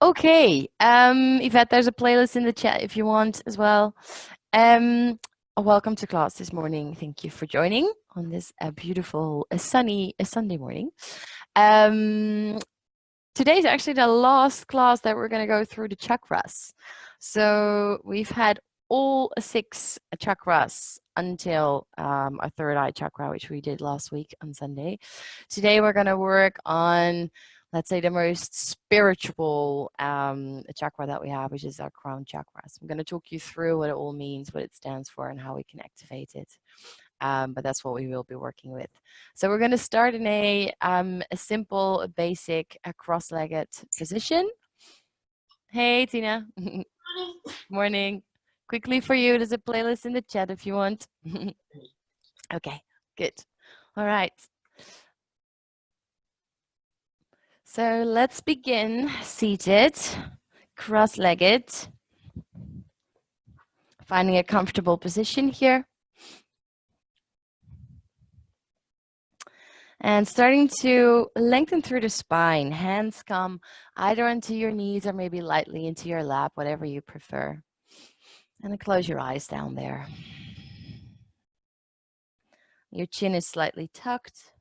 Okay. Yvette, there's a playlist in the chat if you want as well. Um, Welcome to class this morning. Thank you for joining on this beautiful, sunny Sunday morning. Today's actually the last class that we're going to go through the chakras. So we've had all 6 chakras until our third eye chakra, which we did last week on Sunday. Today we're going to work on, let's say, the most spiritual chakra that we have, which is our crown chakra. So I'm going to talk you through what it all means, what it stands for, and how we can activate it. But that's what we will be working with. So we're going to start in a simple, basic, cross-legged position. Hey, Tina. Morning. Quickly for you, there's a playlist in the chat if you want. Okay, good. All right. So let's begin seated, cross-legged, finding a comfortable position here. And starting to lengthen through the spine. Hands come either onto your knees or maybe lightly into your lap, whatever you prefer. And then close your eyes down there. Your chin is slightly tucked.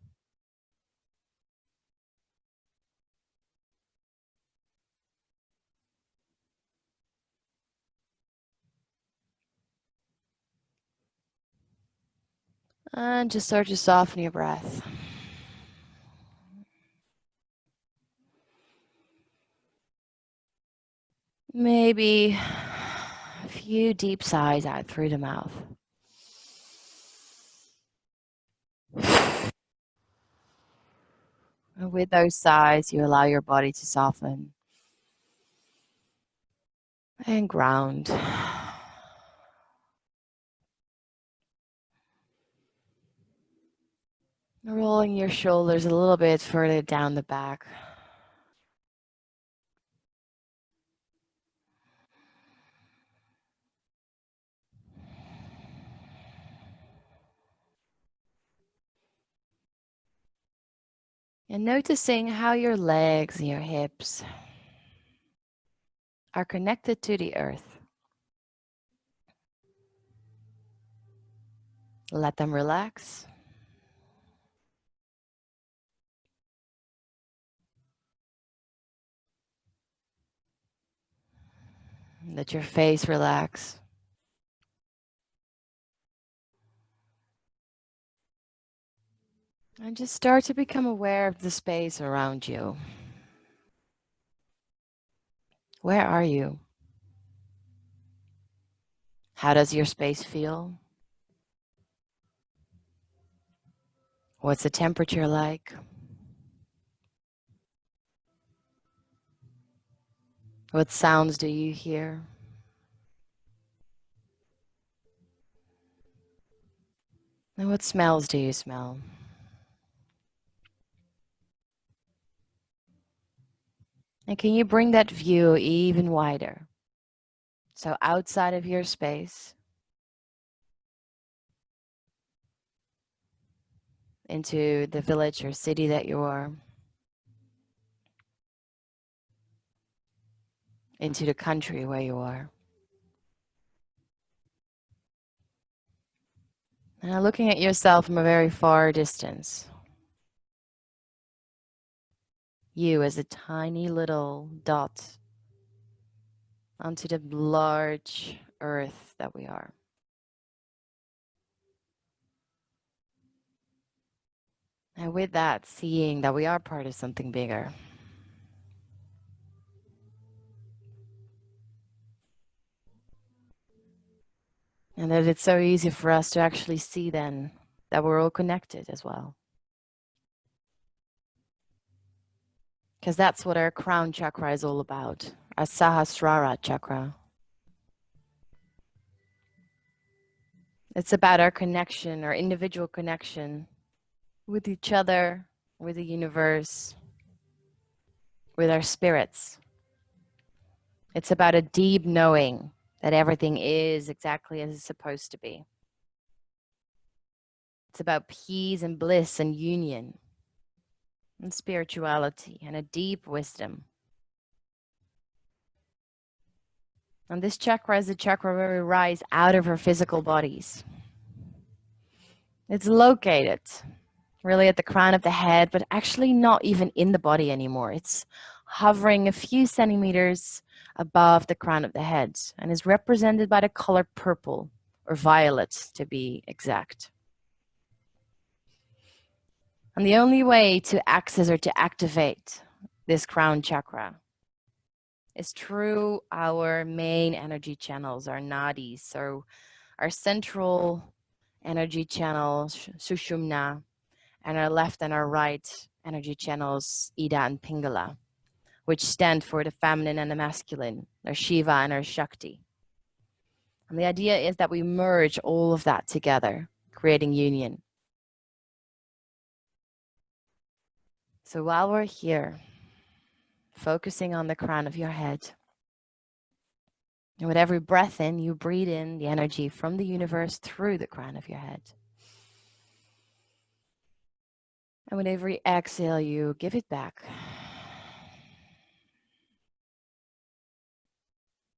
And just start to soften your breath. Maybe a few deep sighs out through the mouth. And with those sighs, you allow your body to soften and ground. Rolling your shoulders a little bit further down the back. And noticing how your legs and your hips are connected to the earth. Let them relax. Let your face relax. And just start to become aware of the space around you. Where are you? How does your space feel? What's the temperature like? What sounds do you hear? And what smells do you smell? And can you bring that view even wider? So outside of your space, into the village or city that you are, into the country where you are. And looking at yourself from a very far distance. You as a tiny little dot onto the large earth that we are. And with that, seeing that we are part of something bigger. And that it's so easy for us to actually see then that we're all connected as well. Because that's what our crown chakra is all about, our Sahasrara chakra. It's about our connection, our individual connection with each other, with the universe, with our spirits. It's about a deep knowing that everything is exactly as it's supposed to be. It's about peace and bliss and union and spirituality and a deep wisdom. And this chakra is the chakra where we rise out of our physical bodies. It's located really at the crown of the head, but actually not even in the body anymore. It's hovering a few centimeters above the crown of the head and is represented by the color purple or violet to be exact. And the only way to access or to activate this crown chakra is through our main energy channels, our nadis, so our central energy channels, Sushumna, and our left and our right energy channels, Ida and Pingala, which stand for the feminine and the masculine, our Shiva and our Shakti. And the idea is that we merge all of that together, creating union. So while we're here, focusing on the crown of your head, and with every breath in, you breathe in the energy from the universe through the crown of your head. And with every exhale, you give it back.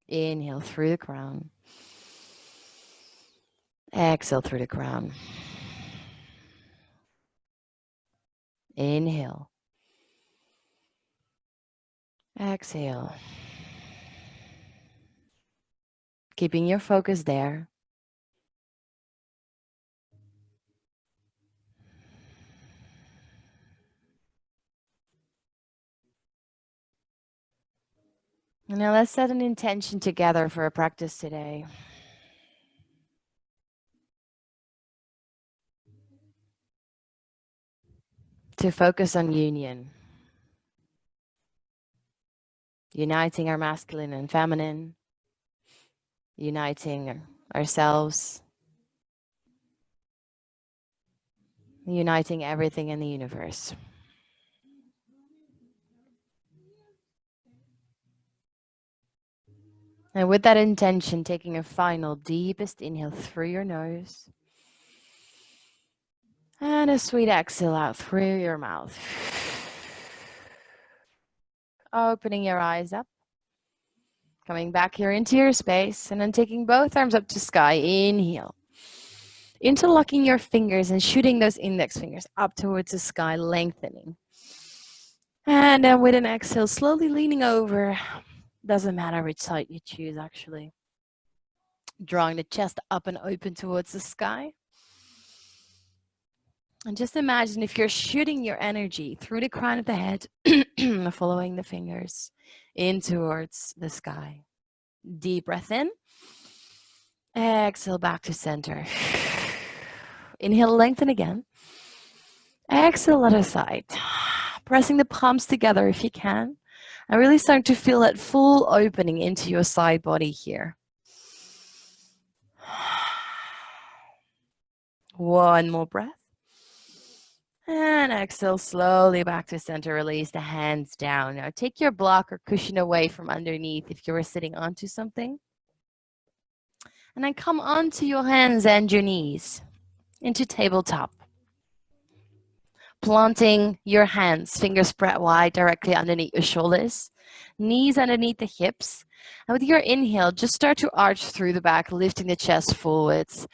Inhale through the crown. Exhale through the crown. Inhale. Exhale. Keeping your focus there. Now let's set an intention together for a practice today. To focus on union. Uniting our masculine and feminine. Uniting ourselves. Uniting everything in the universe. And with that intention, taking a final deepest inhale through your nose. And a sweet exhale out through your mouth. Opening your eyes up. Coming back here into your space. And then taking both arms up to sky. Inhale. Interlocking your fingers and shooting those index fingers up towards the sky, lengthening. And then with an exhale, slowly leaning over. Doesn't matter which side you choose, actually. Drawing the chest up and open towards the sky. And just imagine if you're shooting your energy through the crown of the head, following the fingers in towards the sky. Deep breath in. Exhale back to center. Inhale, lengthen again. Exhale, other side. Pressing the palms together if you can. And really starting to feel that full opening into your side body here. One more breath. And exhale slowly back to center. Release the hands down. Now take your block or cushion away from underneath if you were sitting onto something. And then come onto your hands and your knees into tabletop. Planting your hands, fingers spread wide directly underneath your shoulders. Knees underneath the hips. And with your inhale, just start to arch through the back, lifting the chest forwards.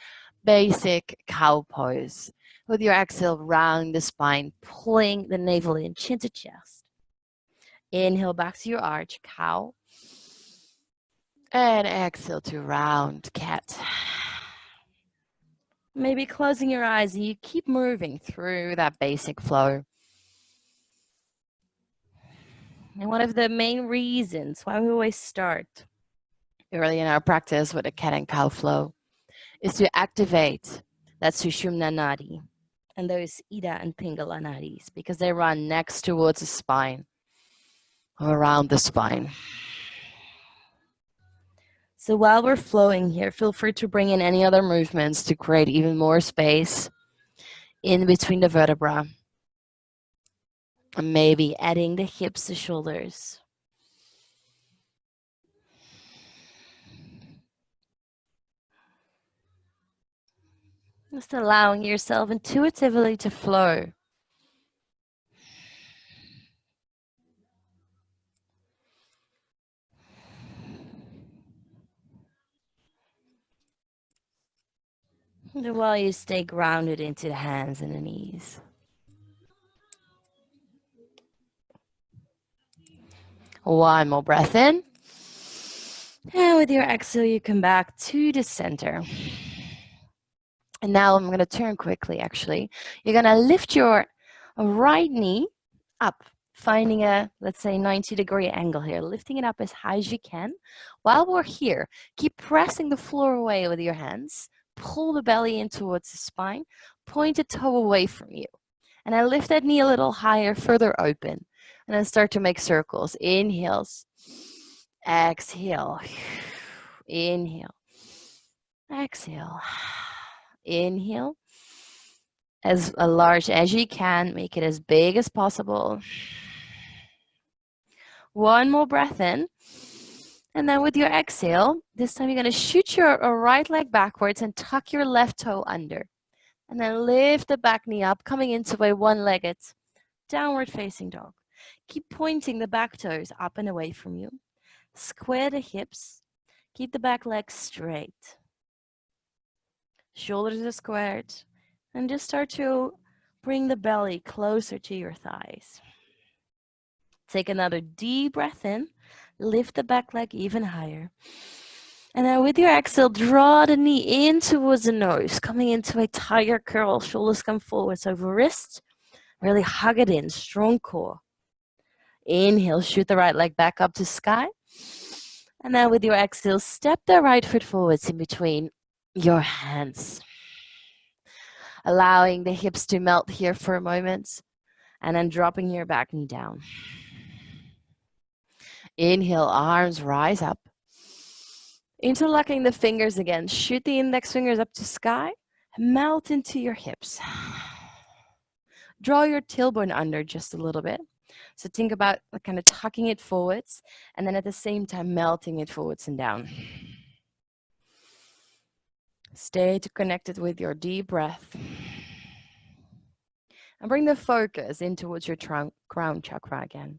Basic cow pose. With your exhale, round the spine, pulling the navel in, chin to chest. Inhale back to your arch, cow. And exhale to round cat. Maybe closing your eyes and you keep moving through that basic flow. And one of the main reasons why we always start early in our practice with a cat and cow flow is to activate that Sushumna Nadi and those Ida and Pingala Nadis because they run next towards the spine, around the spine. So while we're flowing here, feel free to bring in any other movements to create even more space in between the vertebra. And maybe adding the hips to shoulders. Just allowing yourself intuitively to flow. While you stay grounded into the hands and the knees. One more breath in. And with your exhale, you come back to the center. And now I'm going to turn quickly, actually. You're going to lift your right knee up, finding a, let's say, 90-degree angle here, lifting it up as high as you can. While we're here, keep pressing the floor away with your hands. Pull the belly in towards the spine. Point the toe away from you. And then lift that knee a little higher, further open. And then start to make circles. Inhales. Exhale. Inhale. Exhale. Inhale. As large as you can. Make it as big as possible. One more breath in. And then with your exhale, this time you're going to shoot your right leg backwards and tuck your left toe under. And then lift the back knee up, coming into a one-legged downward facing dog. Keep pointing the back toes up and away from you. Square the hips. Keep the back leg straight. Shoulders are squared. And just start to bring the belly closer to your thighs. Take another deep breath in. Lift the back leg even higher. And then with your exhale, draw the knee in towards the nose, coming into a tiger curl. Shoulders come forwards over wrists. Really hug it in, strong core. Inhale, shoot the right leg back up to sky. And then with your exhale, step the right foot forwards in between your hands. Allowing the hips to melt here for a moment. And then dropping your back knee down. Inhale, arms rise up. Interlocking the fingers again. Shoot the index fingers up to sky. Melt into your hips. Draw your tailbone under just a little bit. So think about kind of tucking it forwards and then at the same time melting it forwards and down. Stay connected with your deep breath. And bring the focus in towards your crown chakra again.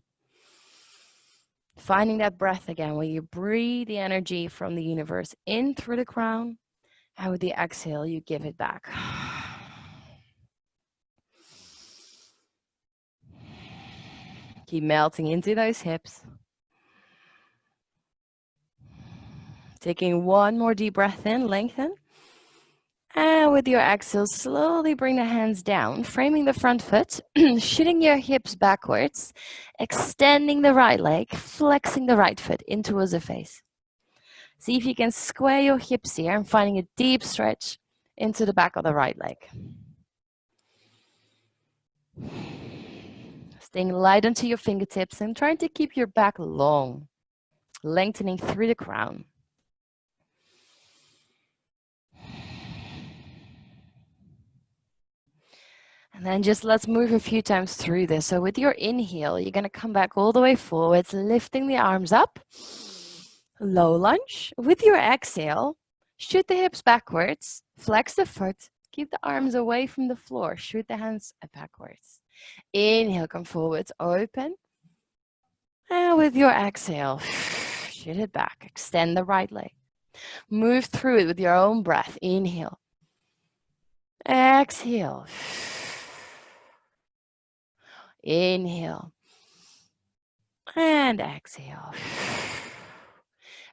Finding that breath again where you breathe the energy from the universe in through the crown. And with the exhale, you give it back. Keep melting into those hips. Taking one more deep breath in, lengthen. And with your exhale, slowly bring the hands down, framing the front foot, shooting your hips backwards, extending the right leg, flexing the right foot in towards the face. See if you can square your hips here and finding a deep stretch into the back of the right leg. Staying light onto your fingertips and trying to keep your back long, lengthening through the crown. And then just let's move a few times through this. So with your inhale, you're going to come back all the way forwards, lifting the arms up. Low lunge. With your exhale, shoot the hips backwards, flex the foot, keep the arms away from the floor, shoot the hands backwards. Inhale, come forwards, open. And with your exhale, shoot it back, extend the right leg. Move through it with your own breath. Inhale. Exhale. Inhale. And exhale.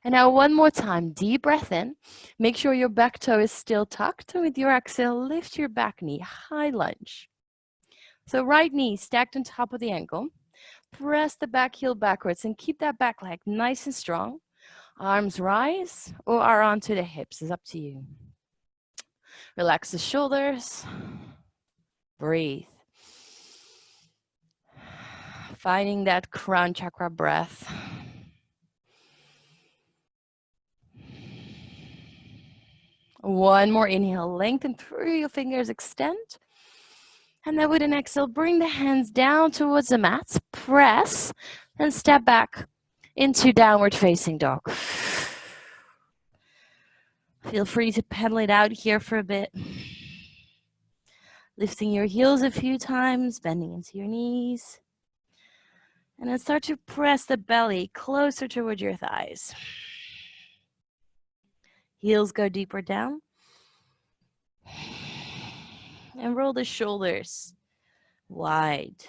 And now one more time, deep breath in. Make sure your back toe is still tucked. And with your exhale, lift your back knee, high lunge. So right knee stacked on top of the ankle. Press the back heel backwards and keep that back leg nice and strong. Arms rise or are onto the hips, is up to you. Relax the shoulders. Breathe. Finding that crown chakra breath. One more inhale, lengthen through your fingers, extend. And then with an exhale, bring the hands down towards the mat, press, and step back into downward facing dog. Feel free to pedal it out here for a bit. Lifting your heels a few times, bending into your knees. And then start to press the belly closer toward your thighs. Heels go deeper down. And roll the shoulders wide.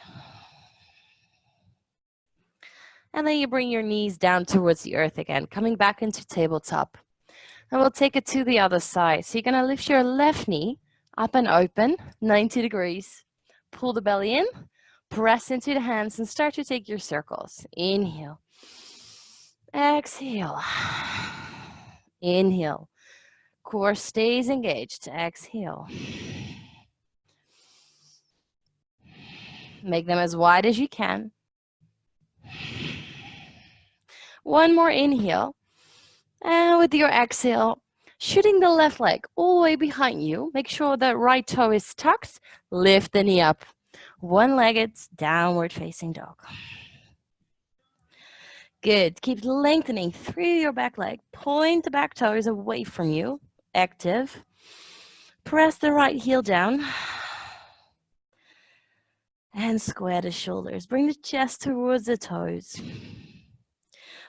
And then you bring your knees down towards the earth again, coming back into tabletop. And we'll take it to the other side. So you're going to lift your left knee up and open, 90 degrees. Pull the belly in, press into the hands, and start to take your circles. Inhale. Exhale. Inhale. Core stays engaged. Exhale. Make them as wide as you can. One more inhale. And with your exhale, shooting the left leg all the way behind you. Make sure the right toe is tucked. Lift the knee up. One-legged, downward facing dog. Good. Keep lengthening through your back leg. Point the back toes away from you. Active. Press the right heel down. And square the shoulders. Bring the chest towards the toes.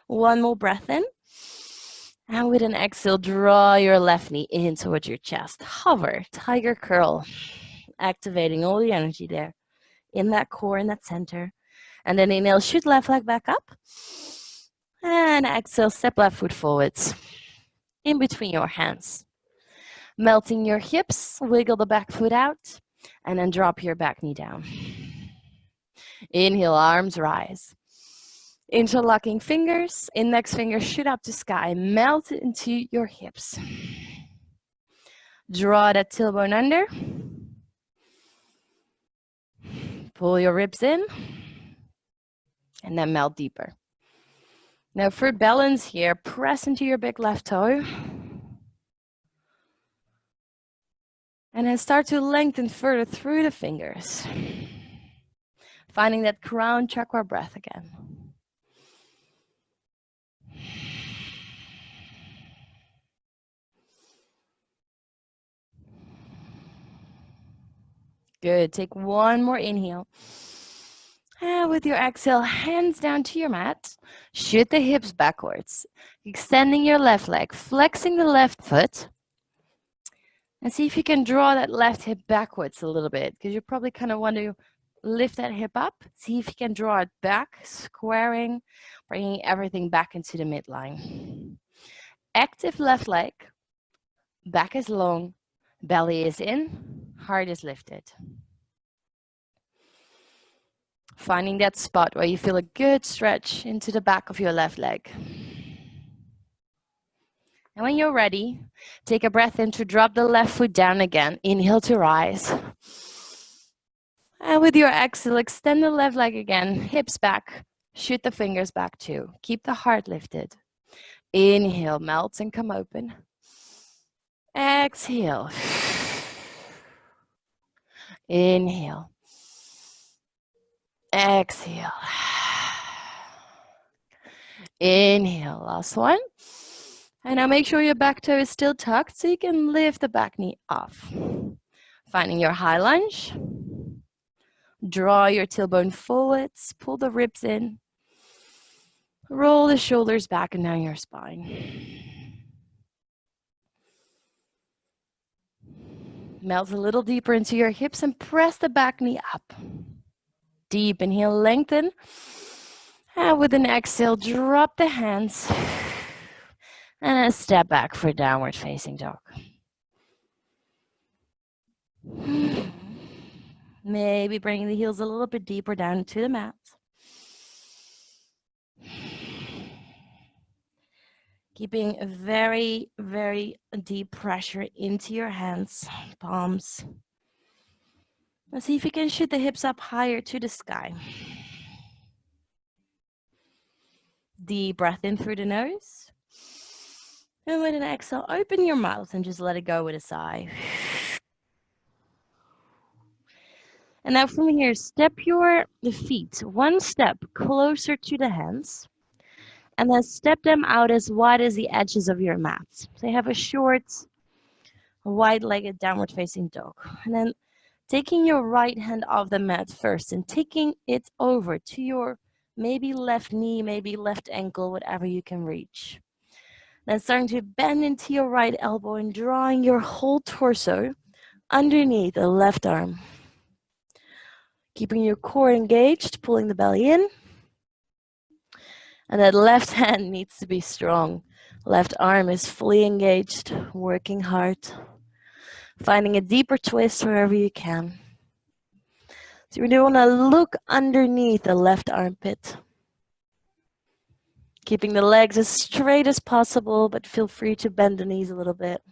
One more breath in. And with an exhale, draw your left knee in towards your chest. Hover, tiger curl. Activating all the energy there. In that core, in that center. And then inhale, shoot left leg back up. And exhale, step left foot forwards. In between your hands. Melting your hips, wiggle the back foot out. And then drop your back knee down. Inhale, arms rise. Interlocking fingers, index fingers shoot up to sky, melt into your hips. Draw that tailbone under. Pull your ribs in. And then melt deeper. Now for balance here, press into your big left toe. And then start to lengthen further through the fingers. Finding that crown chakra breath again. Good. Take one more inhale. And with your exhale, hands down to your mat. Shoot the hips backwards. Extending your left leg, flexing the left foot. And see if you can draw that left hip backwards a little bit, because you probably kind of want to lift that hip up. See if you can draw it back, squaring, bringing everything back into the midline. Active left leg. Back is long, belly is in, heart is lifted. Finding that spot where you feel a good stretch into the back of your left leg. And when you're ready, take a breath in to drop the left foot down again. Inhale to rise. And with your exhale, extend the left leg again, hips back, shoot the fingers back too. Keep the heart lifted. Inhale, melt and come open. Exhale. Inhale. Exhale. Inhale, last one. And now make sure your back toe is still tucked so you can lift the back knee off. Finding your high lunge. Draw your tailbone forwards, pull the ribs in. Roll the shoulders back and down your spine. Melt a little deeper into your hips and press the back knee up. Deep inhale, lengthen. And with an exhale, drop the hands. And a step back for downward facing dog. Maybe bringing the heels a little bit deeper down to the mat. Keeping a very, very deep pressure into your hands, palms. Let's see if you can shoot the hips up higher to the sky. Deep breath in through the nose. And with an exhale, open your mouth and just let it go with a sigh. And now from here, step your feet one step closer to the hands. And then step them out as wide as the edges of your mat. So you have a short, wide-legged downward facing dog. And then taking your right hand off the mat first and taking it over to your maybe left knee, maybe left ankle, whatever you can reach. Then starting to bend into your right elbow and drawing your whole torso underneath the left arm. Keeping your core engaged, pulling the belly in. And that left hand needs to be strong. Left arm is fully engaged, working hard. Finding a deeper twist wherever you can. So you want to look underneath the left armpit. Keeping the legs as straight as possible, but feel free to bend the knees a little bit.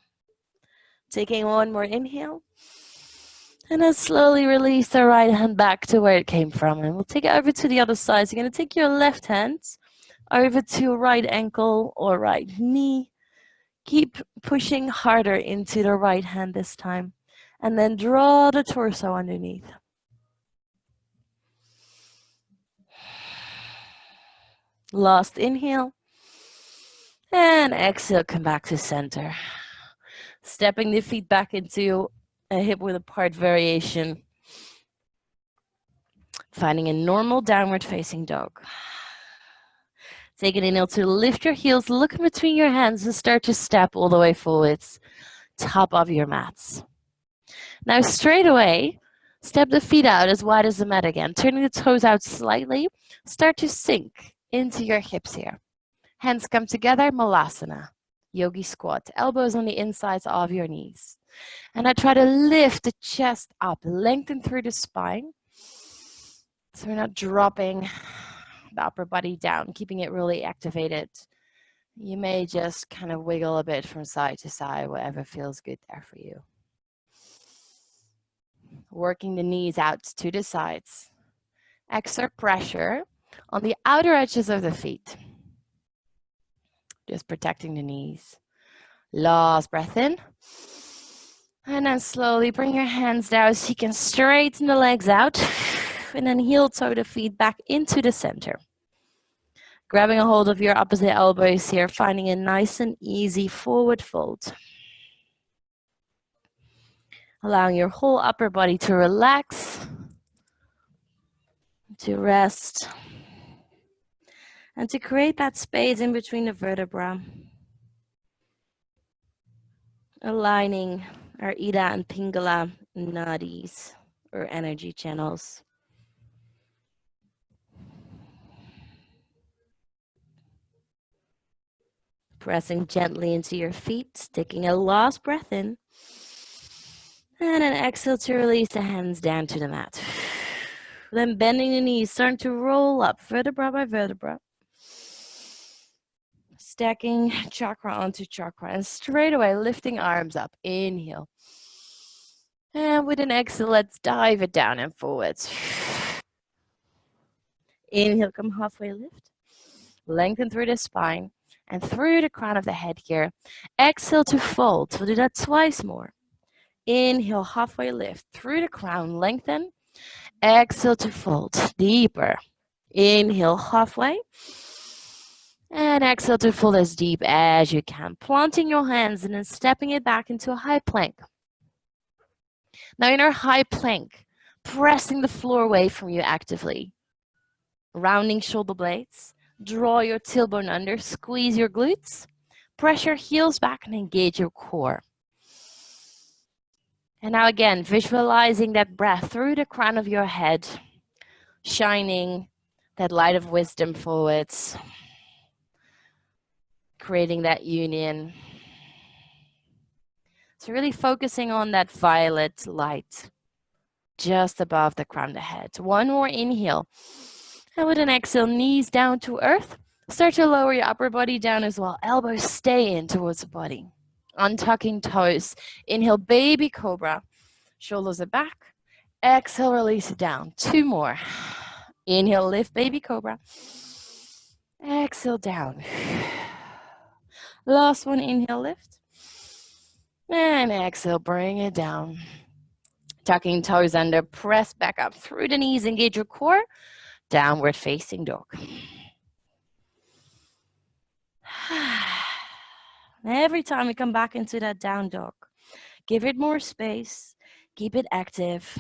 Taking one more inhale. And then slowly release the right hand back to where it came from. And we'll take it over to the other side. So you're going to take your left hand over to right ankle or right knee. Keep pushing harder into the right hand this time. And then draw the torso underneath. Last inhale. And exhale, come back to center. Stepping the feet back into a hip width apart variation. Finding a normal downward facing dog. Take an inhale to lift your heels, look in between your hands and start to step all the way forwards. Top of your mats. Now straight away, step the feet out as wide as the mat again. Turning the toes out slightly. Start to sink into your hips here. Hands come together, Malasana. Yogi squat. Elbows on the insides of your knees. And I try to lift the chest up. Lengthen through the spine. So we're not dropping the upper body down. Keeping it really activated. You may just kind of wiggle a bit from side to side. Whatever feels good there for you. Working the knees out to the sides. Exert pressure on the outer edges of the feet. Just protecting the knees. Last breath in. And then slowly bring your hands down so you can straighten the legs out. And then heel toe the feet back into the center. Grabbing a hold of your opposite elbows here, finding a nice and easy forward fold. Allowing your whole upper body to relax, to rest, and to create that space in between the vertebrae. Aligning our Ida and Pingala nadis, or energy channels. Pressing gently into your feet, taking a last breath in. And an exhale to release the hands down to the mat. Then bending the knees, starting to roll up vertebra by vertebra. Stacking chakra onto chakra and straight away lifting arms up. Inhale. And with an exhale, let's dive it down and forwards. Inhale, come halfway lift. Lengthen through the spine and through the crown of the head here. Exhale to fold. We'll do that twice more. Inhale, halfway lift through the crown, lengthen. Exhale to fold, deeper. Inhale, halfway. And exhale to fold as deep as you can. Planting your hands and then stepping it back into a high plank. Now in our high plank, pressing the floor away from you actively. Rounding shoulder blades. Draw your tailbone under, squeeze your glutes. Press your heels back and engage your core. And now again, visualizing that breath through the crown of your head, shining that light of wisdom forwards, creating that union. So really focusing on that violet light just above the crown of the head. One more inhale. And with an exhale, knees down to earth. Start to lower your upper body down as well. Elbows stay in towards the body. Untucking toes. Inhale, baby cobra. Shoulders are back. Exhale, release it down. Two more. Inhale, lift, baby cobra. Exhale, down. Last one, inhale, lift. And exhale, bring it down. Tucking toes under, press back up through the knees, engage your core. Downward facing dog. Every time we come back into that down dog, give it more space, keep it active.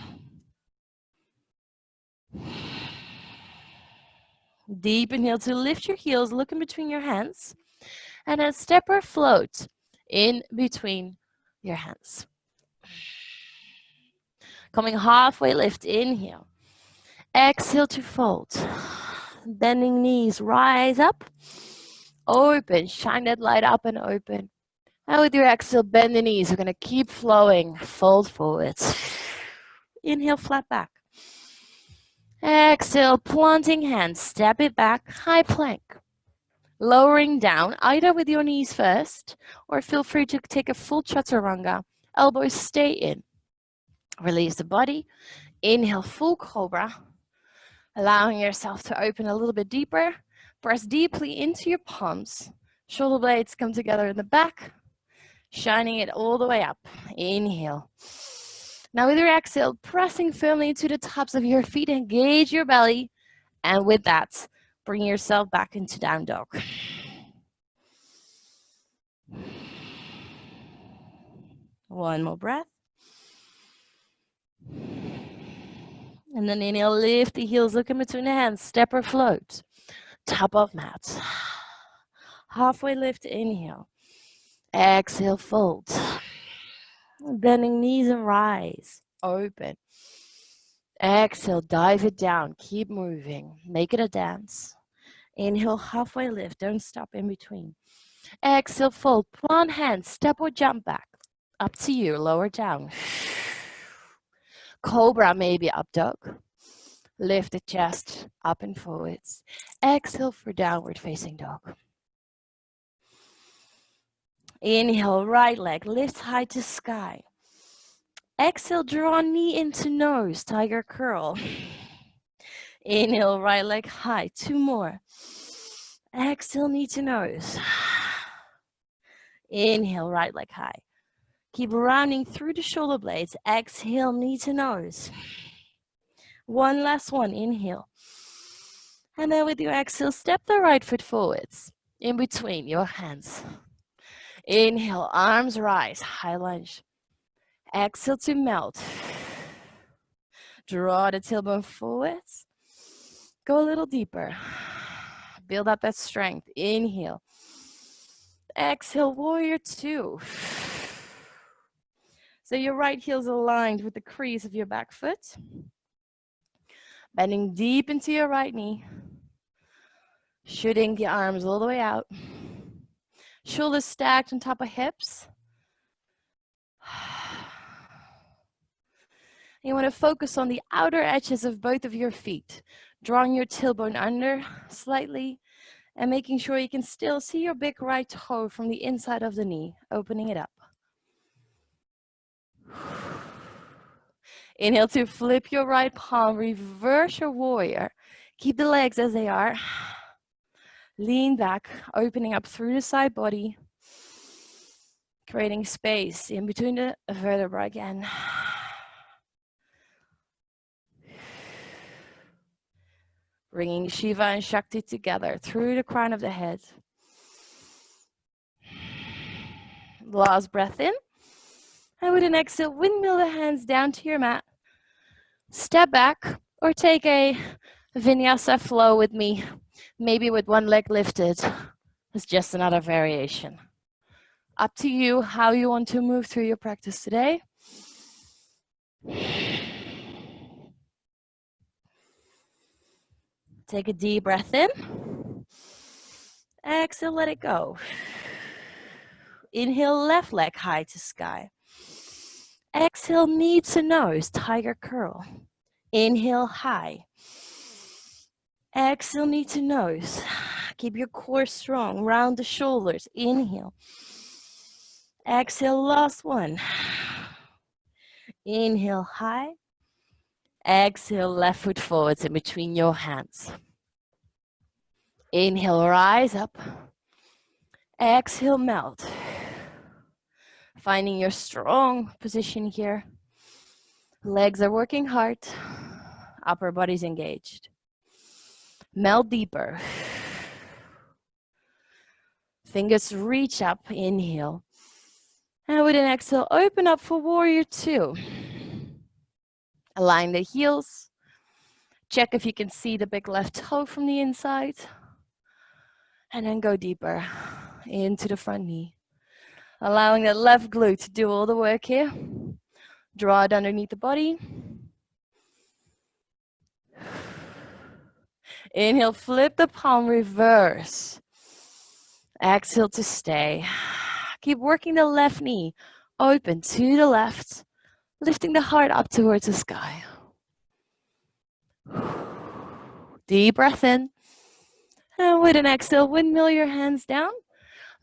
Deep inhale to lift your heels, look in between your hands, and then step or float in between your hands. Coming halfway lift, inhale. Exhale to fold. Bending knees, rise up. Open, shine that light up and open. And with your exhale, bend the knees. We're going to keep flowing. Fold forwards. Inhale, flat back. Exhale, planting hands. Step it back, high plank. Lowering down, either with your knees first, or feel free to take a full chaturanga. Elbows stay in. Release the body. Inhale, full cobra. Allowing yourself to open a little bit deeper. Press deeply into your palms. Shoulder blades come together in the back. Shining it all the way up. Inhale. Now with your exhale, pressing firmly into the tops of your feet, engage your belly. And with that, bring yourself back into down dog. One more breath. And then inhale, lift the heels, look in between the hands, step or float. Top of mat. Halfway lift, inhale. Exhale, fold. Bending knees and rise. Open. Exhale, dive it down. Keep moving. Make it a dance. Inhale, halfway lift. Don't stop in between. Exhale, fold. Plant hands. Step or jump back. Up to you. Lower down. Cobra, maybe up dog. Lift the chest up and forwards. Exhale for downward facing dog. Inhale, right leg. Lift high to sky. Exhale, draw knee into nose. Tiger curl. Inhale, right leg high. Two more. Exhale, knee to nose. Inhale, right leg high. Keep rounding through the shoulder blades. Exhale, knee to nose. One last one. Inhale. And then with your exhale, step the right foot forwards. In between your hands. Inhale, arms rise. High lunge. Exhale to melt. Draw the tailbone forwards. Go a little deeper. Build up that strength. Inhale. Exhale, warrior two. So your right heel's aligned with the crease of your back foot. Bending deep into your right knee. Shooting the arms all the way out. Shoulders stacked on top of hips. You want to focus on the outer edges of both of your feet. Drawing your tailbone under slightly and making sure you can still see your big right toe from the inside of the knee, opening it up. Inhale to flip your right palm, reverse your warrior. Keep the legs as they are. Lean back, opening up through the side body. Creating space in between the vertebrae again. Bringing Shiva and Shakti together through the crown of the head. Last breath in. And with an exhale, windmill the hands down to your mat. Step back or take a vinyasa flow with me. Maybe with one leg lifted. It's just another variation. Up to you how you want to move through your practice today. Take a deep breath in. Exhale, let it go. Inhale, left leg high to sky. Exhale, knee to nose, tiger curl. Inhale, high. Exhale, knee to nose. Keep your core strong, round the shoulders. Inhale. Exhale, last one. Inhale, high. Exhale, left foot forwards in between your hands. Inhale, rise up. Exhale, melt. Finding your strong position here. Legs are working hard. Upper body's engaged. Melt deeper. Fingers reach up, inhale. And with an exhale, open up for warrior two. Align the heels. Check if you can see the big left toe from the inside. And then go deeper into the front knee. Allowing that left glute to do all the work here. Draw it underneath the body. Inhale, flip the palm, reverse. Exhale to stay. Keep working the left knee open to the left, lifting the heart up towards the sky. Deep breath in. And with an exhale, windmill your hands down.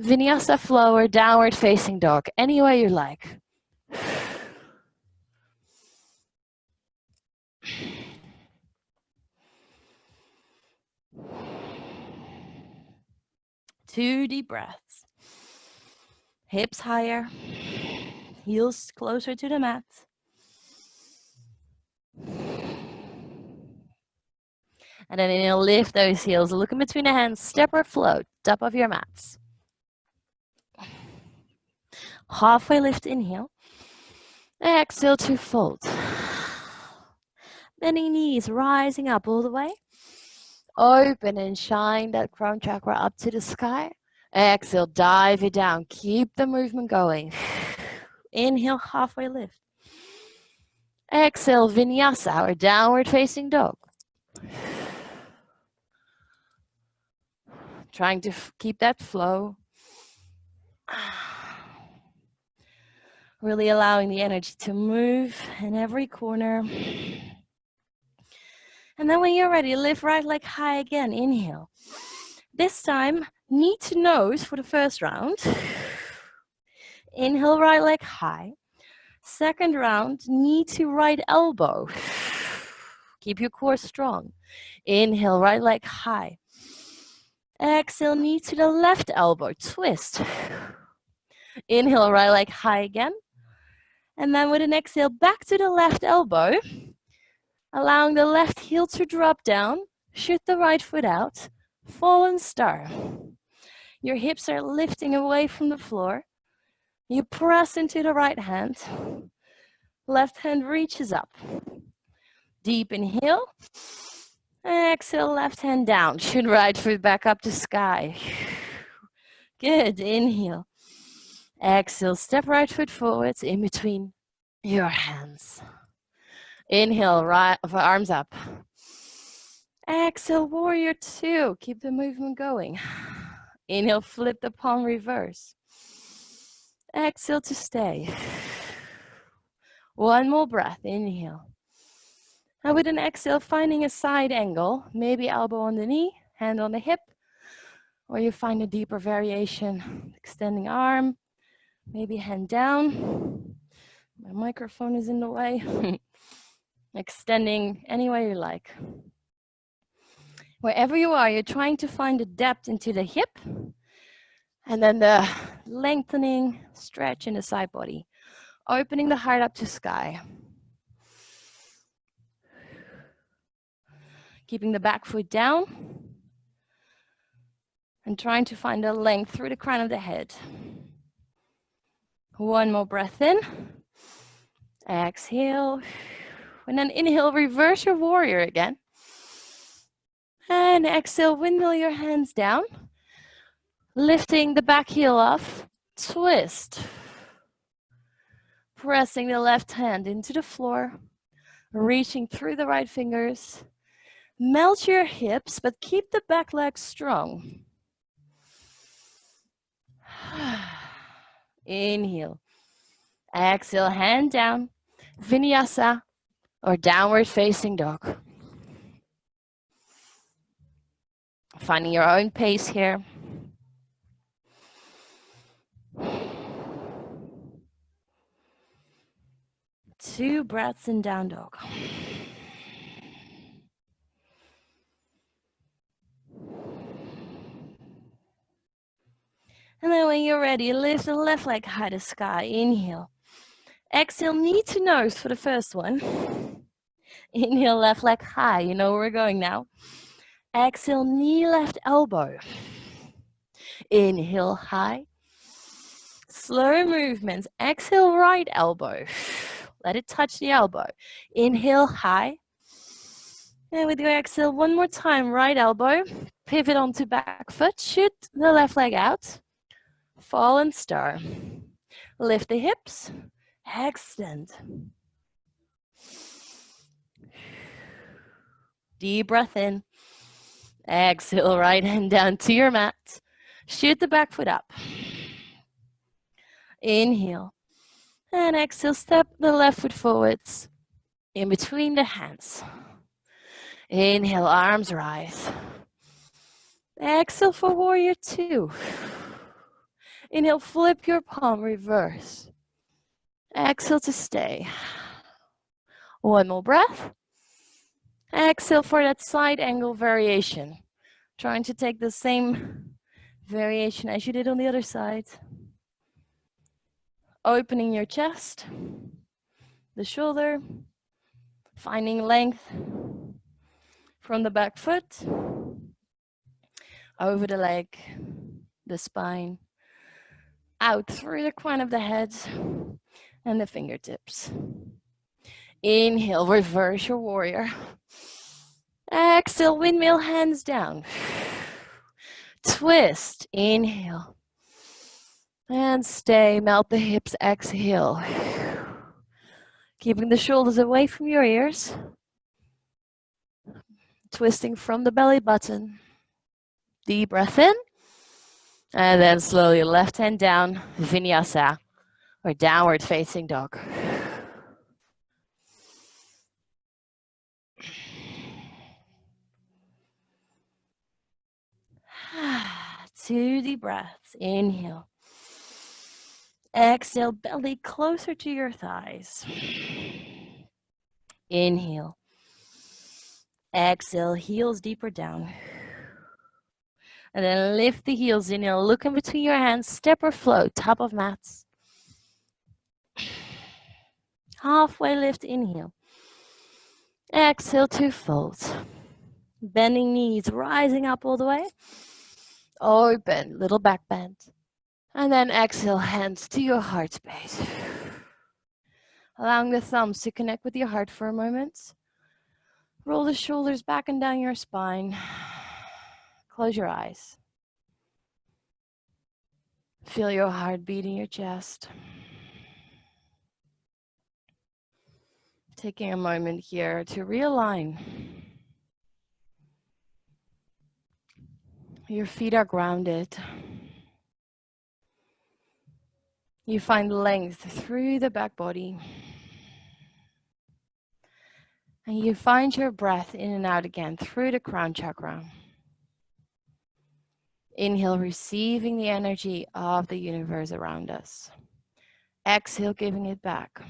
Vinyasa flow or downward facing dog, any way you like. 2 deep breaths. Hips higher, heels closer to the mat. And then inhale, lift those heels, look in between the hands, step or float, top of your mats. Halfway lift, inhale. Exhale to fold. Bending knees, rising up all the way. Open and shine that crown chakra up to the sky. Exhale, dive it down. Keep the movement going. Inhale, halfway lift. Exhale, vinyasa or downward facing dog. Trying to keep that flow. Really allowing the energy to move in every corner. And then when you're ready, lift right leg high again. Inhale. This time, knee to nose for the first round. Inhale, right leg high. Second round, knee to right elbow. Keep your core strong. Inhale, right leg high. Exhale, knee to the left elbow, twist. Inhale, right leg high again. And then with an exhale, back to the left elbow. Allowing the left heel to drop down. Shoot the right foot out. Fallen star. Your hips are lifting away from the floor. You press into the right hand. Left hand reaches up. Deep inhale. Exhale, left hand down. Shoot right foot back up to sky. Good, inhale. Exhale, step right foot forwards in between your hands. Inhale, right arms up. Exhale, warrior two. Keep the movement going. Inhale, flip the palm, reverse. Exhale to stay. One more breath, inhale. And with an exhale, finding a side angle, maybe elbow on the knee, hand on the hip, or you find a deeper variation, extending arm, maybe hand down. My microphone is in the way. Extending any way you like. Wherever you are, you're trying to find the depth into the hip, and then the lengthening stretch in the side body, opening the heart up to sky. Keeping the back foot down and trying to find the length through the crown of the head. One more breath in. Exhale. And then inhale, reverse your warrior again. And exhale, windmill your hands down. Lifting the back heel off. Twist. Pressing the left hand into the floor. Reaching through the right fingers. Melt your hips, but keep the back leg strong. Inhale. Exhale, hand down. Vinyasa or downward facing dog. Finding your own pace here. Two breaths in down dog. And then when you're ready, lift the left leg high to sky. Inhale. Exhale, knee to nose for the first one. Inhale, left leg high. You know where we're going now. Exhale, knee, left elbow. Inhale, high. Slow movements. Exhale, right elbow. Let it touch the elbow. Inhale, high. And with your exhale, one more time, right elbow. Pivot onto back foot. Shoot the left leg out. Fallen star. Lift the hips. Extend. Deep breath in. Exhale, right hand down to your mat. Shoot the back foot up. Inhale. And exhale, step the left foot forwards in between the hands. Inhale, arms rise. Exhale for warrior two. Inhale, flip your palm, reverse. Exhale to stay. One more breath. Exhale for that side angle variation. Trying to take the same variation as you did on the other side. Opening your chest, the shoulder, finding length from the back foot, over the leg, the spine, out through the crown of the head and the fingertips. Inhale, reverse your warrior. Exhale, windmill, hands down. Twist, inhale. And stay, melt the hips, exhale. Keeping the shoulders away from your ears. Twisting from the belly button. Deep breath in. And then slowly left hand down, vinyasa, or downward facing dog. 2 deep breaths. Inhale. Exhale, belly closer to your thighs. Inhale. Exhale, heels deeper down. And then lift the heels. Inhale, look in between your hands, step or float, top of mats. Halfway lift, inhale. Exhale to fold. Bending knees, rising up all the way. Open, little back bend. And then exhale, hands to your heart space. Allowing the thumbs to connect with your heart for a moment. Roll the shoulders back and down your spine. Close your eyes. Feel your heart beat in your chest. Taking a moment here to realign. Your feet are grounded. You find length through the back body. And you find your breath in and out again through the crown chakra. Inhale, receiving the energy of the universe around us. Exhale, giving it back.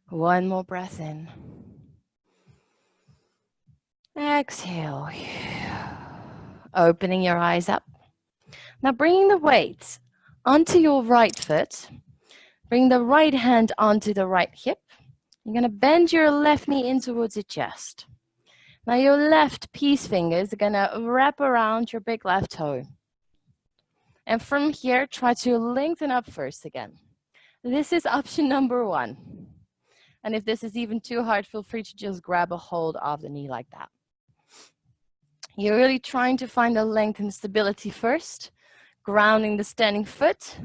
One more breath in. Exhale. Opening your eyes up. Now bringing the weight onto your right foot. Bring the right hand onto the right hip. You're going to bend your left knee in towards your chest. Now your left peace fingers are going to wrap around your big left toe. And from here, try to lengthen up first again. This is option number 1. And if this is even too hard, feel free to just grab a hold of the knee like that. You're really trying to find the length and stability first, grounding the standing foot,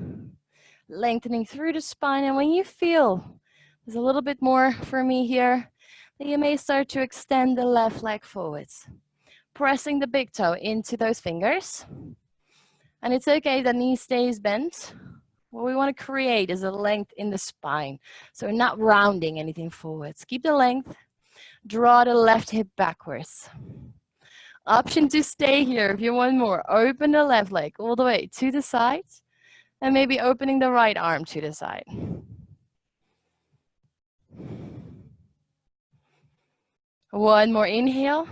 lengthening through the spine. And when you feel there's a little bit more for me here, then you may start to extend the left leg forwards, pressing the big toe into those fingers. And it's okay, the knee stays bent. What we want to create is a length in the spine. So we're not rounding anything forwards. Keep the length. Draw the left hip backwards. Option to stay here if you want more. Open the left leg all the way to the side. And maybe opening the right arm to the side. One more inhale.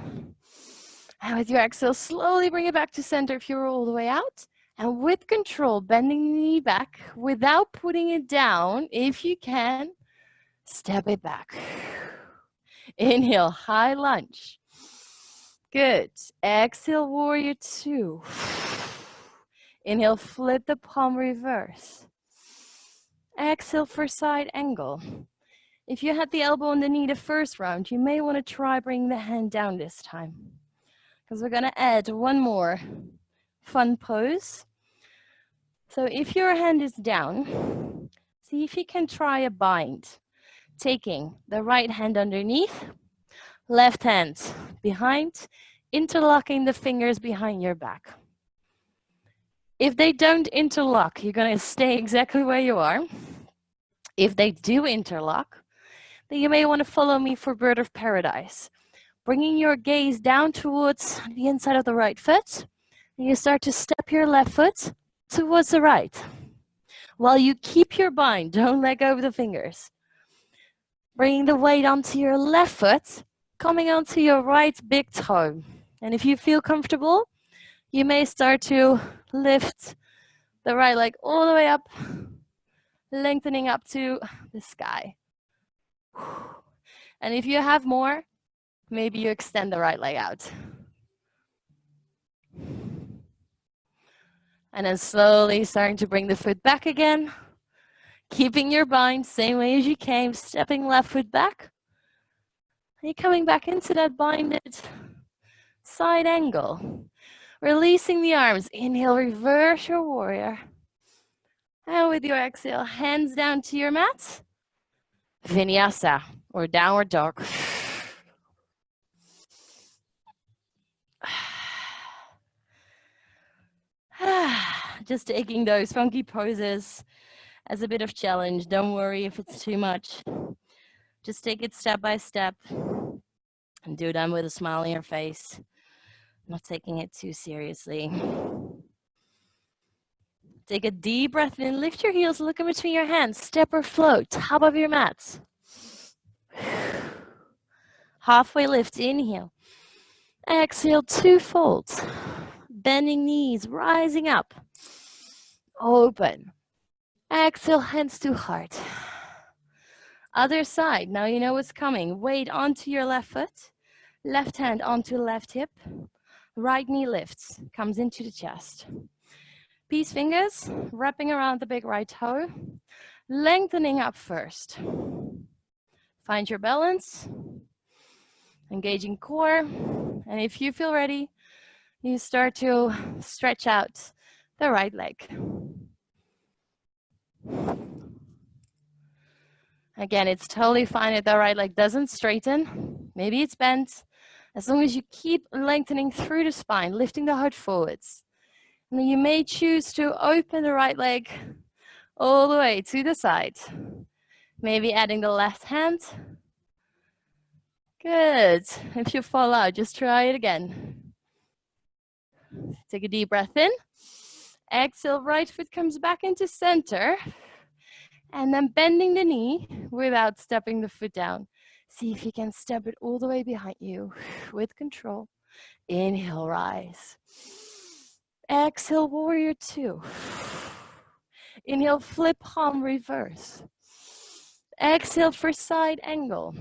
And with your exhale, slowly bring it back to center if you're all the way out. And with control, bending the knee back without putting it down. If you can, step it back. Inhale, high lunge. Good. Exhale, warrior two. Inhale, flip the palm reverse. Exhale for side angle. If you had the elbow on the knee the first round, you may want to try bringing the hand down this time. Because we're going to add one more fun pose. So if your hand is down, See if you can try a bind. Taking the right hand underneath, left hand behind, interlocking the fingers behind your back. If they don't interlock, you're going to stay exactly where you are. If they do interlock, then you may want to follow me for Bird of Paradise. Bringing your gaze down towards the inside of the right foot, and you start to step your left foot towards the right. While you keep your bind, don't let go of the fingers. Bringing the weight onto your left foot, coming onto your right big toe. And if you feel comfortable, you may start to lift the right leg all the way up, lengthening up to the sky. And if you have more, maybe you extend the right leg out. And then slowly starting to bring the foot back again. Keeping your bind, same way as you came, stepping left foot back. And you're coming back into that binded side angle. Releasing the arms. Inhale, reverse your warrior. And with your exhale, hands down to your mat. Vinyasa, or downward dog. Just taking those funky poses as a bit of challenge. Don't worry if it's too much. Just take it step by step and do them with a smile on your face, not taking it too seriously. Take a deep breath in, lift your heels, look in between your hands, step or float, top of your mat. Halfway lift, inhale. Exhale, two folds. Bending knees, rising up. Open. Exhale, hands to heart. Other side, now you know what's coming. Weight onto your left foot. Left hand onto left hip. Right knee lifts, comes into the chest. Peace fingers, wrapping around the big right toe. Lengthening up first. Find your balance. Engaging core. And if you feel ready, you start to stretch out the right leg. Again, it's totally fine if the right leg doesn't straighten. Maybe it's bent. As long as you keep lengthening through the spine, lifting the heart forwards. And then you may choose to open the right leg all the way to the side. Maybe adding the left hand. Good. If you fall out, just try it again. Take a deep breath in. Exhale, right foot comes back into center. And then bending the knee without stepping the foot down. See if you can step it all the way behind you with control. Inhale, rise. Exhale, warrior two. Inhale, flip palm reverse. Exhale for side angle.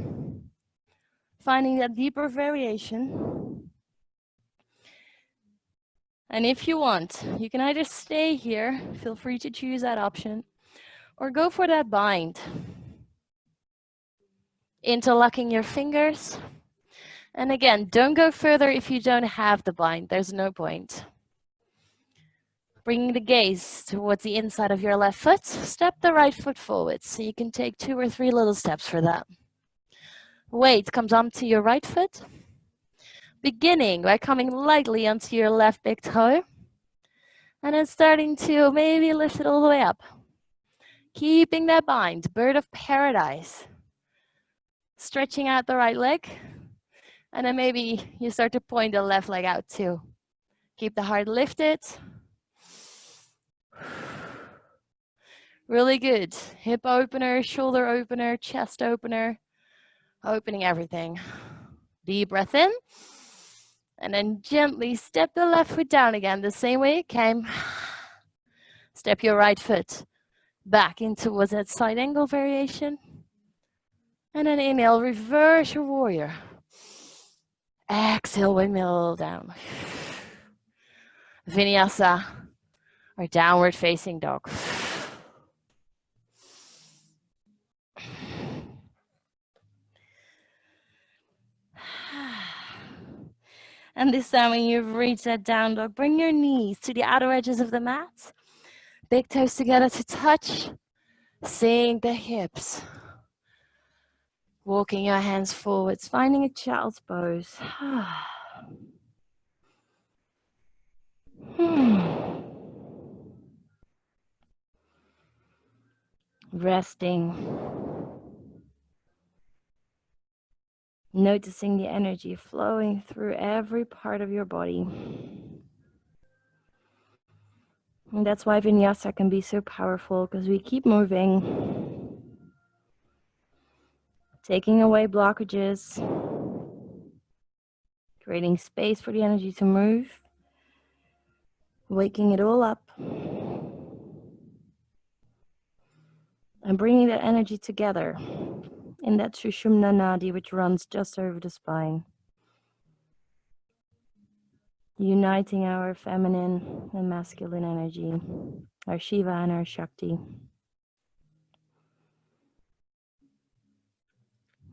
Finding that deeper variation. And if you want, you can either stay here, feel free to choose that option, or go for that bind. Interlocking your fingers. And again, don't go further if you don't have the bind. There's no point. Bringing the gaze towards the inside of your left foot. Step the right foot forward. So you can take 2 or 3 little steps for that. Weight comes onto your right foot. Beginning by coming lightly onto your left big toe. And then starting to maybe lift it all the way up. Keeping that bind, Bird of Paradise. Stretching out the right leg. And then maybe you start to point the left leg out too. Keep the heart lifted. Really good. Hip opener, shoulder opener, chest opener. Opening everything. Deep breath in. And then gently step the left foot down again, the same way it came. Step your right foot back into towards that side angle variation. And then inhale, reverse your warrior. Exhale, windmill down. Vinyasa, or downward facing dog. And this time when you've reached that down dog, bring your knees to the outer edges of the mat. Big toes together to touch. Sink the hips. Walking your hands forwards, finding a child's pose. Resting. Noticing the energy flowing through every part of your body. And that's why vinyasa can be so powerful, because we keep moving, taking away blockages, creating space for the energy to move, waking it all up, and bringing that energy together in that Sushumna Nadi, which runs just over the spine. Uniting our feminine and masculine energy, our Shiva and our Shakti.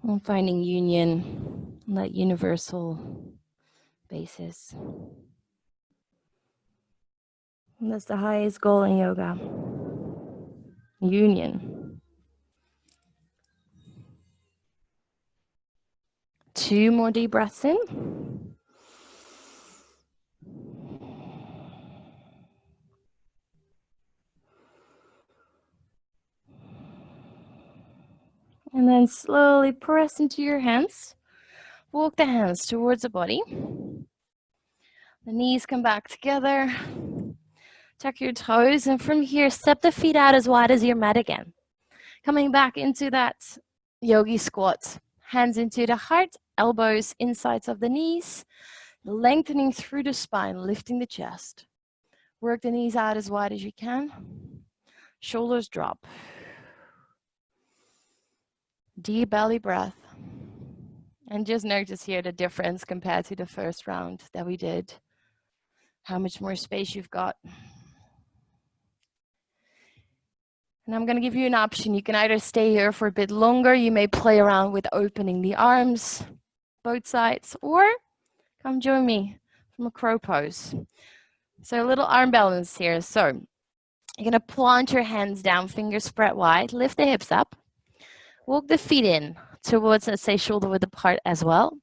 And finding union on that universal basis. And that's the highest goal in yoga. Union. 2 more deep breaths in. And then slowly press into your hands. Walk the hands towards the body. The knees come back together. Tuck your toes, and from here, step the feet out as wide as your mat again. Coming back into that yogi squat. Hands into the heart, elbows insides of the knees, lengthening through the spine, lifting the chest. Work the knees out as wide as you can. Shoulders drop. Deep belly breath. And just notice here the difference compared to the first round that we did. How much more space you've got. And I'm going to give you an option. You can either stay here for a bit longer. You may play around with opening the arms, both sides, or come join me from a crow pose. So a little arm balance here. So you're going to plant your hands down, fingers spread wide, lift the hips up, walk the feet in towards, let's say, shoulder width apart as well.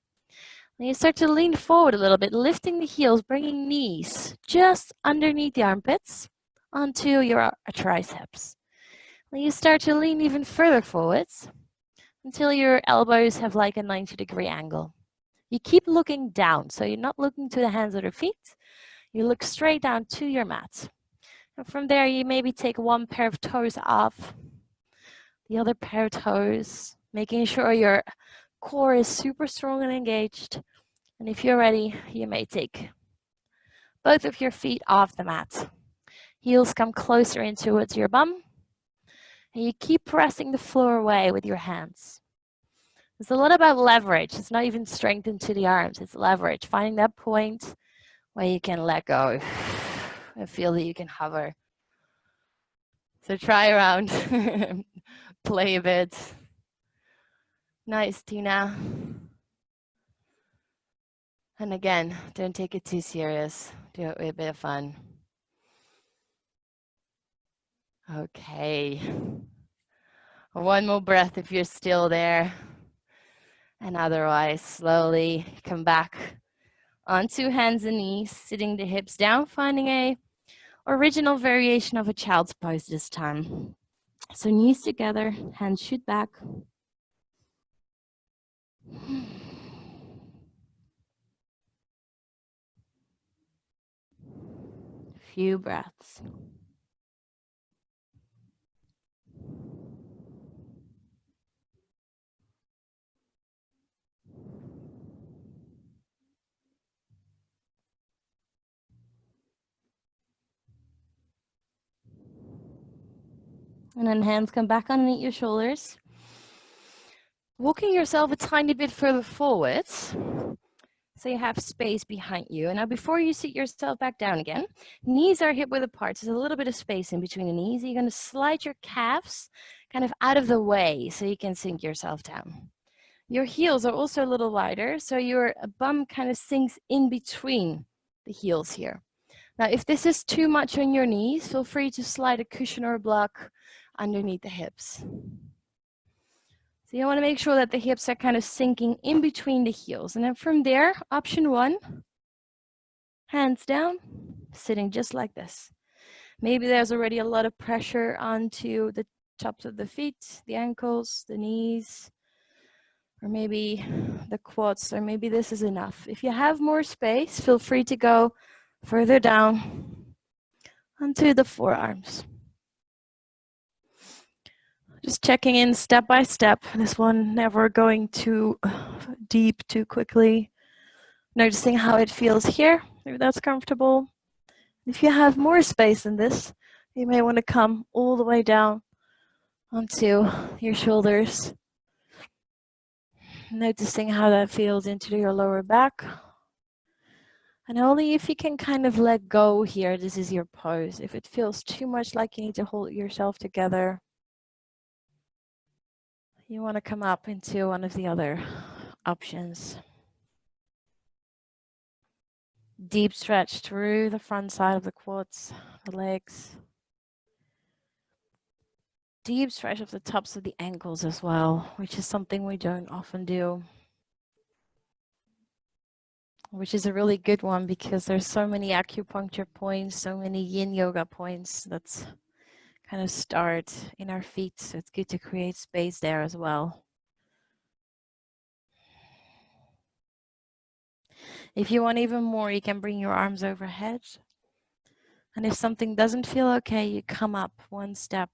Then you start to lean forward a little bit, lifting the heels, bringing knees just underneath the armpits onto your triceps. Then you start to lean even further forwards until your elbows have like a 90-degree angle. You keep looking down, so you're not looking to the hands or the feet. You look straight down to your mat. And from there, you maybe take one pair of toes off, the other pair of toes, making sure your core is super strong and engaged. And if you're ready, you may take both of your feet off the mat. Heels come closer in towards your bum. And you keep pressing the floor away with your hands. It's a lot about leverage. It's not even strength into the arms. It's leverage. Finding that point where you can let go and feel that you can hover. So try around. Play a bit. Nice, Tina. And again, don't take it too serious. Do it with a bit of fun. Okay. One more breath if you're still there. And otherwise, slowly come back onto hands and knees, sitting the hips down, finding a original variation of a child's pose this time. So knees together, hands shoot back. Few breaths. And then hands come back underneath your shoulders. Walking yourself a tiny bit further forwards, so you have space behind you. And now before you sit yourself back down again, knees are hip width apart. So there's a little bit of space in between the knees. You're going to slide your calves kind of out of the way so you can sink yourself down. Your heels are also a little wider, so your bum kind of sinks in between the heels here. Now, if this is too much on your knees, feel free to slide a cushion or a block underneath the hips. So you want to make sure that the hips are kind of sinking in between the heels. And then from there, option 1, hands down, sitting just like this. Maybe there's already a lot of pressure onto the tops of the feet, the ankles, the knees, or maybe the quads, or maybe this is enough. If you have more space, feel free to go further down onto the forearms. Just checking in step by step. This one never going too deep, too quickly. Noticing how it feels here, if that's comfortable. If you have more space than this, you may want to come all the way down onto your shoulders. Noticing how that feels into your lower back. And only if you can kind of let go here, this is your pose. If it feels too much like you need to hold yourself together, you want to come up into one of the other options. Deep stretch through the front side of the quads, the legs. Deep stretch of the tops of the ankles as well, which is something we don't often do. Which is a really good one because there's so many acupuncture points, so many yin yoga points that's kind of start in our feet. So it's good to create space there as well. If you want even more, you can bring your arms overhead. And if something doesn't feel okay, you come up one step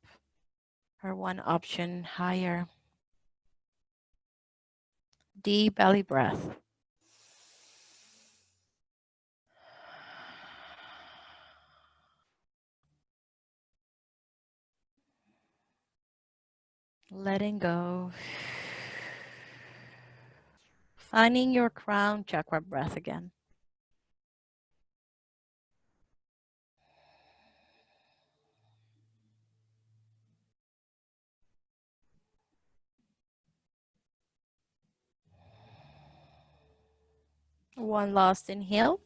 or one option higher. Deep belly breath. Letting go. Finding your crown chakra breath again. One last inhale.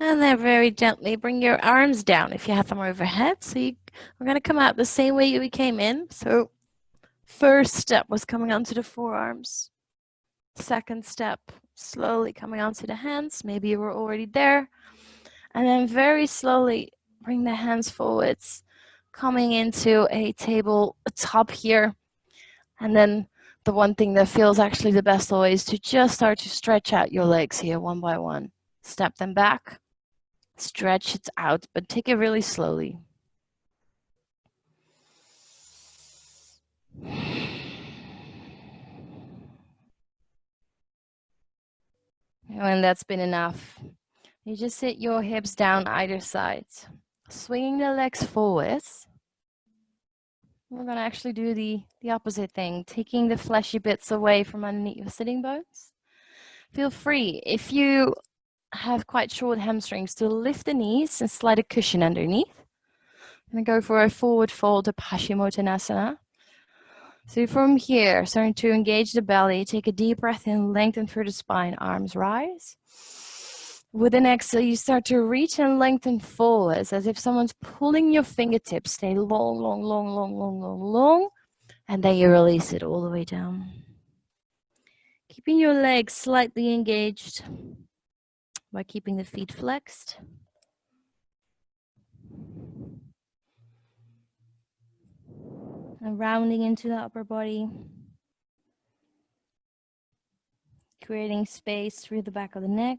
And then very gently bring your arms down if you have them overhead. So we're going to come out the same way we came in. So first step was coming onto the forearms. Second step, slowly coming onto the hands. Maybe you were already there. And then very slowly bring the hands forwards, coming into a table top here. And then the one thing that feels actually the best always to just start to stretch out your legs here one by one. Step them back, stretch it out, but take it really slowly. When that's been enough, you just sit your hips down either side, swinging the legs forwards. We're going to actually do the opposite thing, taking the fleshy bits away from underneath your sitting bones. Feel free, if you have quite short hamstrings, to lift the knees and slide a cushion underneath. I'm going to go for a forward fold to Paschimottanasana. So from here, starting to engage the belly, take a deep breath in, lengthen through the spine, arms rise. With an exhale, you start to reach and lengthen forwards as if someone's pulling your fingertips. Stay long, long, long, long, long, long, long. And then you release it all the way down. Keeping your legs slightly engaged by keeping the feet flexed. And rounding into the upper body. Creating space through the back of the neck.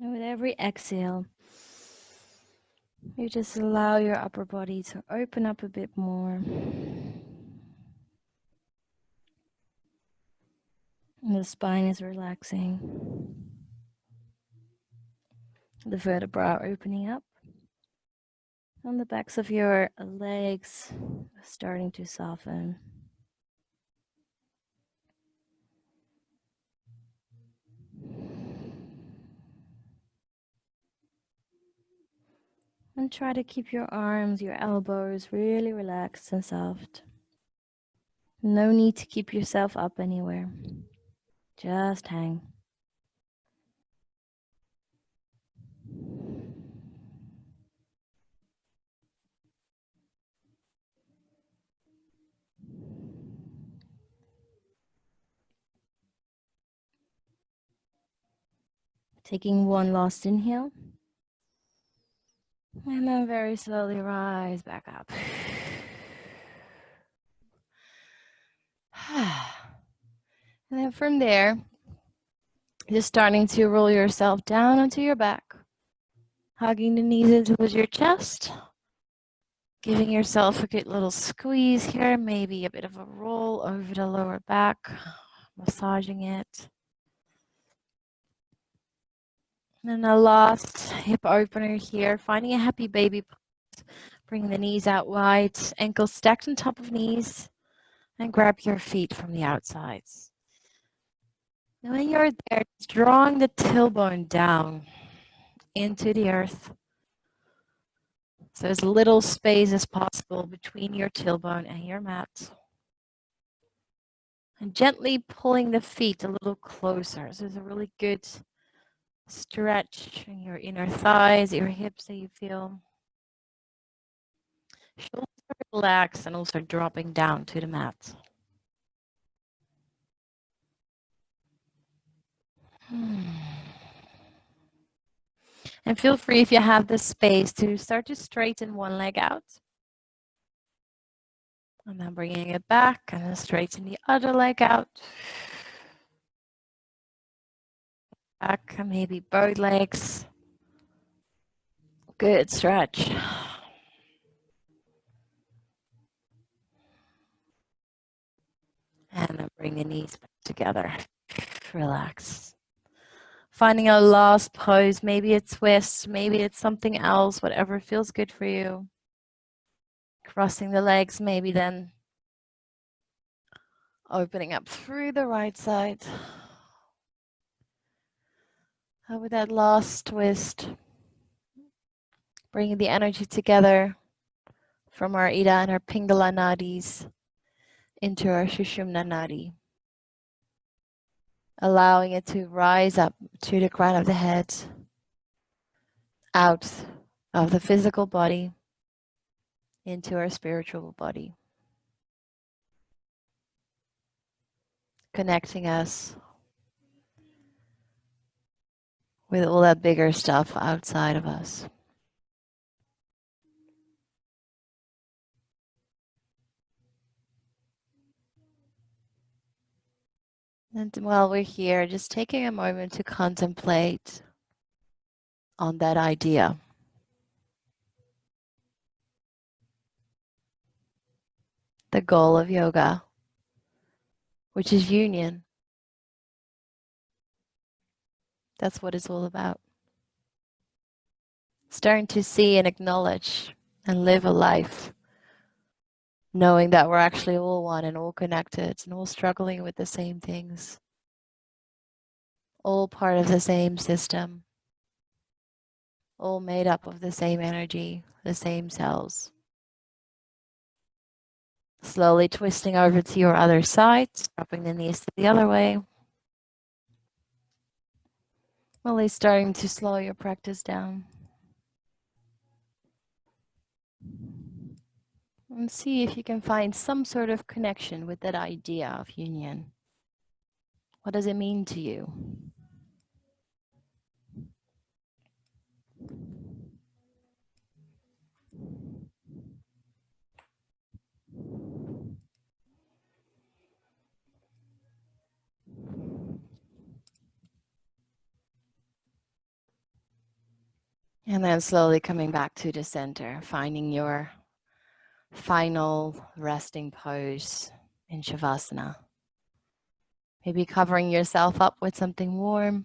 And with every exhale, you just allow your upper body to open up a bit more. And the spine is relaxing. The vertebra opening up. And the backs of your legs starting to soften. And try to keep your arms, your elbows really relaxed and soft. No need to keep yourself up anywhere. Just hang. Taking one last inhale. And then very slowly rise back up. And then from there, just starting to roll yourself down onto your back. Hugging the knees in towards your chest. Giving yourself a good little squeeze here. Maybe a bit of a roll over the lower back. Massaging it. And then a last hip opener here. Finding a happy baby pose. Bring the knees out wide. Ankles stacked on top of knees. And grab your feet from the outsides. And when you're there, just drawing the tailbone down into the earth. So as little space as possible between your tailbone and your mat. And gently pulling the feet a little closer. So there's a really good stretch in your inner thighs, your hips that you feel. Shoulders relax and also dropping down to the mat. And feel free, if you have the space, to start to straighten one leg out. And then bringing it back and then straighten the other leg out. Back and maybe both legs. Good stretch. And then bring the knees back together. Relax. Finding a last pose. Maybe it's twist. Maybe it's something else. Whatever feels good for you. Crossing the legs. Maybe then opening up through the right side. And with that last twist, bringing the energy together from our Ida and our Pingala nadis into our Sushumna nadi. Allowing it to rise up to the crown of the head, out of the physical body, into our spiritual body. Connecting us with all that bigger stuff outside of us. And while we're here, just taking a moment to contemplate on that idea. The goal of yoga, which is union. That's what it's all about. Starting to see and acknowledge and live a life knowing that we're actually all one and all connected and all struggling with the same things. All part of the same system. All made up of the same energy, the same cells. Slowly twisting over to your other side, dropping the knees to the other way. Really starting to slow your practice down. And see if you can find some sort of connection with that idea of union. What does it mean to you? And then slowly coming back to the center, finding your final resting pose in Shavasana. Maybe covering yourself up with something warm.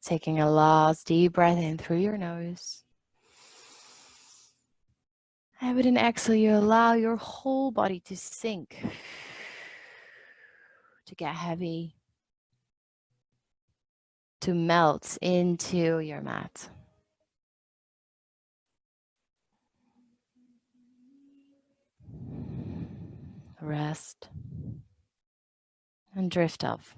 Taking a last deep breath in through your nose. And with an exhale, you allow your whole body to sink, to get heavy, to melt into your mat. Rest and drift off.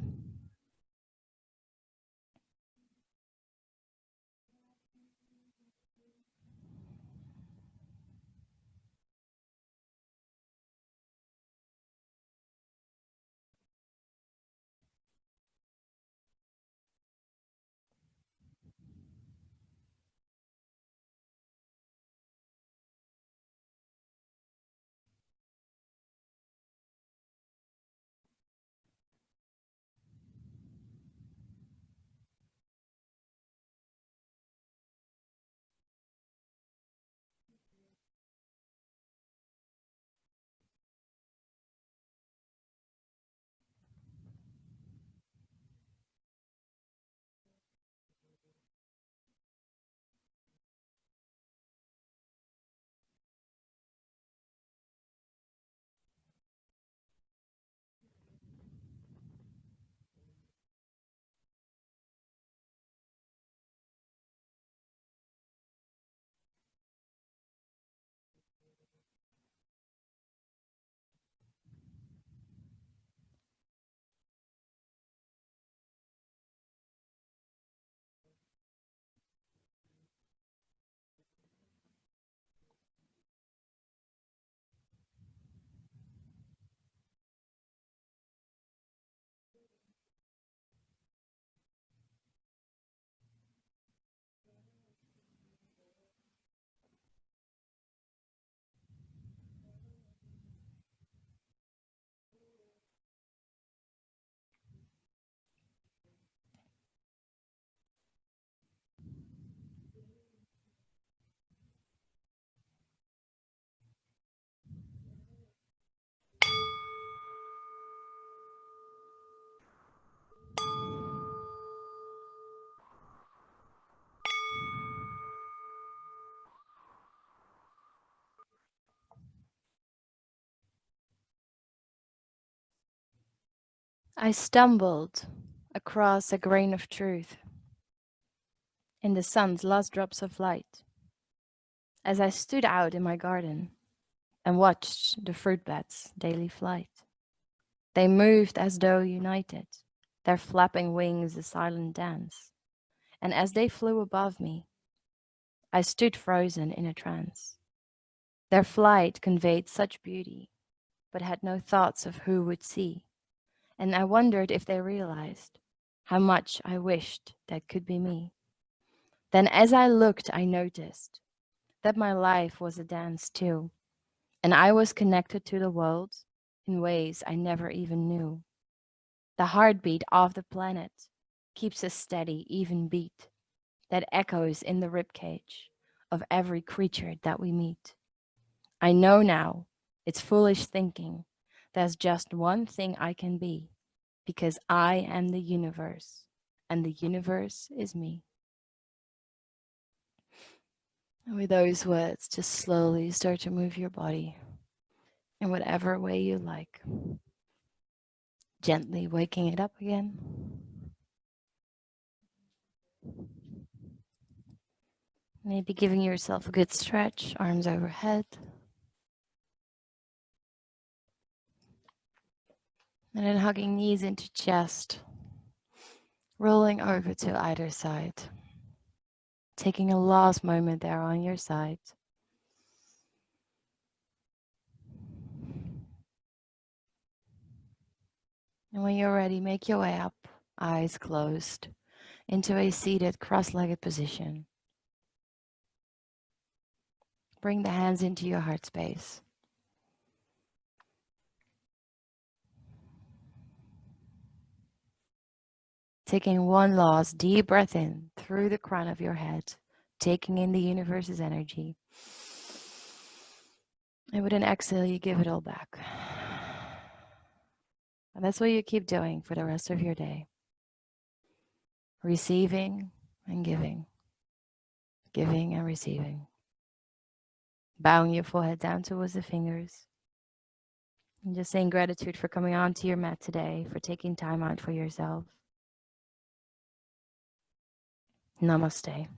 I stumbled across a grain of truth in the sun's last drops of light as I stood out in my garden and watched the fruit bats' daily flight. They moved as though united, their flapping wings a silent dance, and as they flew above me, I stood frozen in a trance. Their flight conveyed such beauty, but had no thoughts of who would see, and I wondered if they realized how much I wished that could be me. Then as I looked, I noticed that my life was a dance too, and I was connected to the world in ways I never even knew. The heartbeat of the planet keeps a steady, even beat that echoes in the ribcage of every creature that we meet. I know now it's foolish thinking there's just one thing I can be because I am the universe and the universe is me. And with those words, just slowly start to move your body in whatever way you like, gently waking it up again. Maybe giving yourself a good stretch, arms overhead. And then hugging knees into chest, rolling over to either side. Taking a last moment there on your side. And when you're ready, make your way up, eyes closed, into a seated cross-legged position. Bring the hands into your heart space. Taking one last deep breath in through the crown of your head, taking in the universe's energy. And with an exhale, you give it all back. And that's what you keep doing for the rest of your day. Receiving and giving, giving and receiving. Bowing your forehead down towards the fingers. And just saying gratitude for coming onto your mat today, for taking time out for yourself. Namaste.